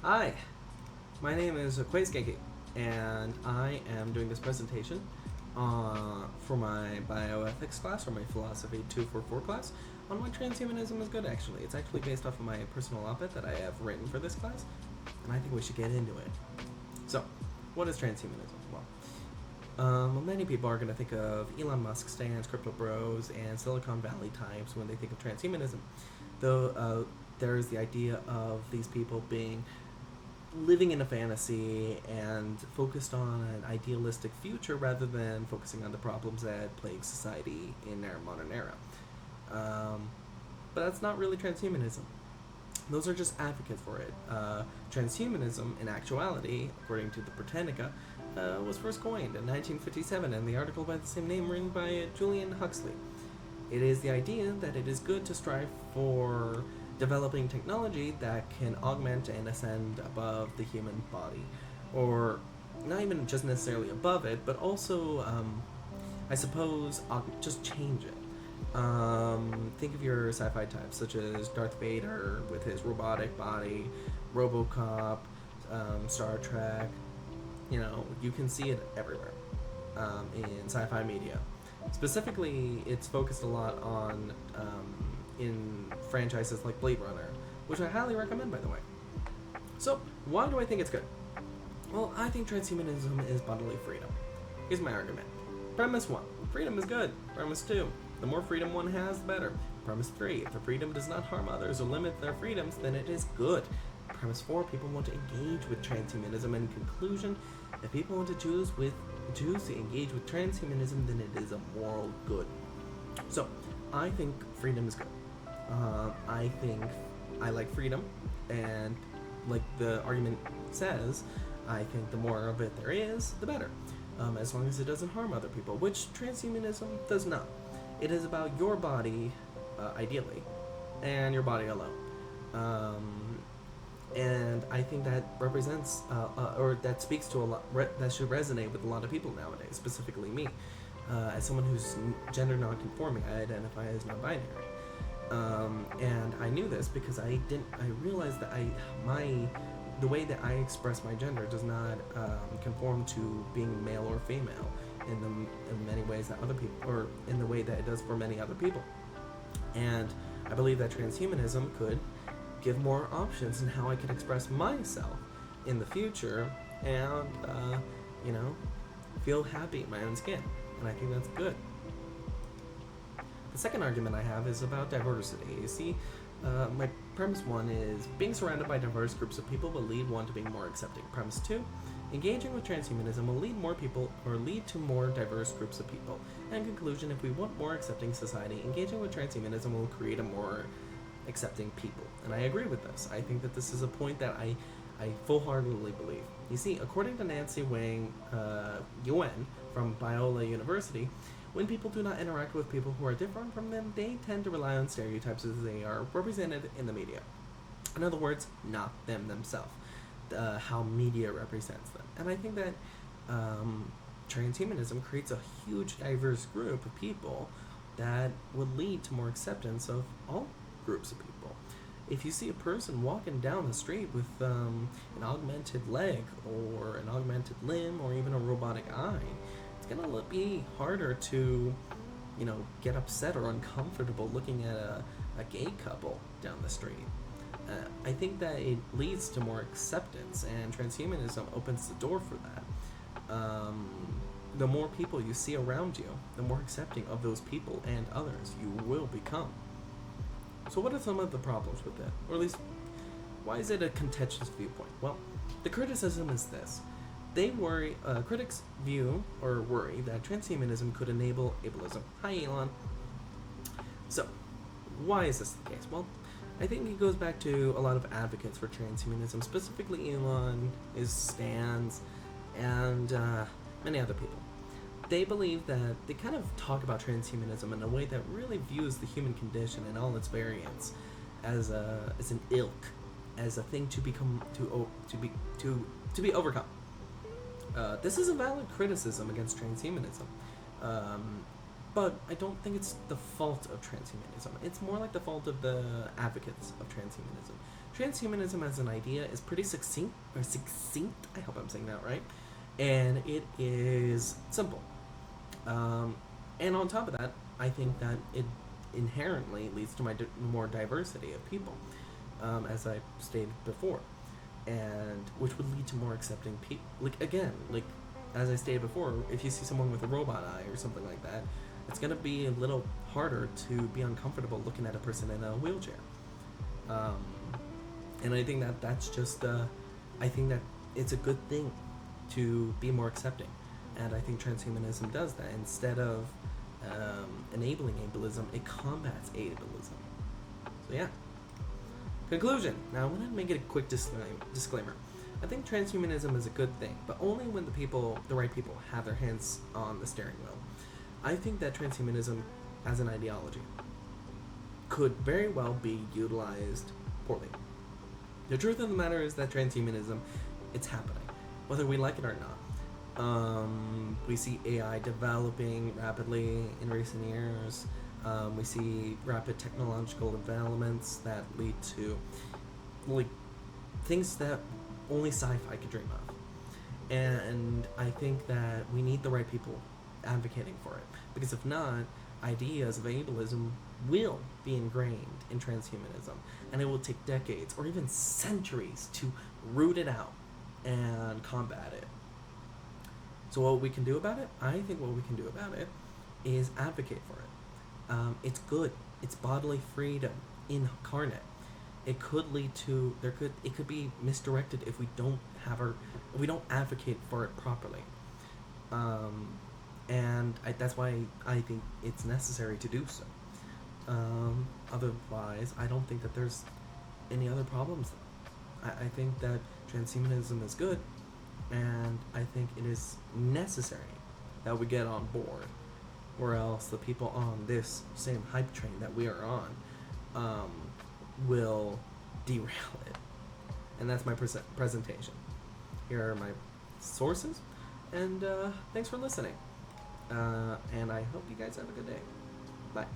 Hi, my name is Quaisgeki, and I am doing this presentation for my Bioethics class, or my Philosophy 244 class, on why transhumanism is good, actually. It's actually based off of my personal op-ed that I have written for this class, and I think we should get into it. So, what is transhumanism? Many people are going to think of Elon Musk stands, crypto bros, and Silicon Valley types when they think of transhumanism. Though there's the idea of these people being living in a fantasy and focused on an idealistic future rather than focusing on the problems that plague society in our modern era. But that's not really transhumanism. Those are just advocates for it. Transhumanism, in actuality, according to the Britannica, was first coined in 1957 in the article by the same name written by Julian Huxley. It is the idea that it is good to strive for developing technology that can augment and ascend above the human body, or not even just necessarily above it, but also, I suppose, just change it. Think of your sci-fi types, such as Darth Vader with his robotic body, RoboCop, Star Trek. You can see it everywhere in sci-fi media. Specifically, it's focused a lot on in franchises like Blade Runner, which I highly recommend, by the way. So, why do I think it's good? Well, I think transhumanism is bodily freedom. Here's my argument. Premise 1, freedom is good. Premise 2, the more freedom one has, the better. Premise 3, if the freedom does not harm others or limit their freedoms, then it is good. Premise 4, people want to engage with transhumanism. In conclusion, if people want to choose to engage with transhumanism, then it is a moral good. So, I think freedom is good. I think I like freedom, and like the argument says, I think the more of it there is, the better, as long as it doesn't harm other people, which transhumanism does not. It is about your body, ideally, and your body alone. And I think that represents, or that speaks to a lot, that should resonate with a lot of people nowadays, specifically me. As someone who's gender non-conforming, I identify as non-binary. And I knew this because I realized that the way that I express my gender does not conform to being male or female in many ways that other people, or in the way that it does for many other people. And I believe that transhumanism could give more options in how I can express myself in the future and, feel happy in my own skin. And I think that's good. The second argument I have is about diversity. You see, my premise 1 is being surrounded by diverse groups of people will lead one to being more accepting. Premise 2, engaging with transhumanism will lead to more diverse groups of people. And in conclusion, if we want more accepting society, engaging with transhumanism will create a more accepting people. And I agree with this. I think that this is a point that I full-heartedly believe. You see, according to Nancy Wang Yuen from Biola University, when people do not interact with people who are different from them, they tend to rely on stereotypes as they are represented in the media. In other words, not them themselves. How media represents them. And I think that transhumanism creates a huge diverse group of people that would lead to more acceptance of all groups of people. If you see a person walking down the street with an augmented leg or an augmented limb or even a robotic eye, it's gonna be harder to, get upset or uncomfortable looking at a gay couple down the street. I think that it leads to more acceptance, and transhumanism opens the door for that. The more people you see around you, the more accepting of those people and others you will become. So what are some of the problems with that? Or at least, why is it a contentious viewpoint? Well, the criticism is this. Critics view or worry that transhumanism could enable ableism. Hi, Elon. So, why is this the case? Well, I think it goes back to a lot of advocates for transhumanism, specifically Elon, his stands, and many other people. They believe that they kind of talk about transhumanism in a way that really views the human condition and all its variants as an ilk, as a thing to be overcome. This is a valid criticism against transhumanism. But I don't think it's the fault of transhumanism. It's more like the fault of the advocates of transhumanism. Transhumanism as an idea is pretty succinct. I hope I'm saying that right. And it is simple. And on top of that, I think that it inherently leads to more diversity of people, as I stated before, and which would lead to more accepting people. Like again, like as I stated before, if you see someone with a robot eye or something like that, it's gonna be a little harder to be uncomfortable looking at a person in a wheelchair. Um, and I think that that's just, I think that it's a good thing to be more accepting, and I think transhumanism does that. Instead of enabling ableism, it combats ableism. So yeah. Conclusion. Now I want to make it a quick disclaimer. I think transhumanism is a good thing, but only when the right people, have their hands on the steering wheel. I think that transhumanism, as an ideology, could very well be utilized poorly. The truth of the matter is that transhumanism, it's happening, whether we like it or not. We see AI developing rapidly in recent years. We see rapid technological developments that lead to like things that only sci-fi could dream of. And I think that we need the right people advocating for it, because if not, ideas of ableism will be ingrained in transhumanism, and it will take decades or even centuries to root it out and combat it. So what we can do about it? I think what we can do about it is advocate for it. It's good. It's bodily freedom incarnate. It could lead to it could be misdirected if we don't advocate for it properly. And that's why I think it's necessary to do so. Otherwise, I don't think that there's any other problems. I think that transhumanism is good, and I think it is necessary that we get on board, or else the people on this same hype train that we are on will derail it. And that's my presentation. Here are my sources, and thanks for listening. And I hope you guys have a good day. Bye.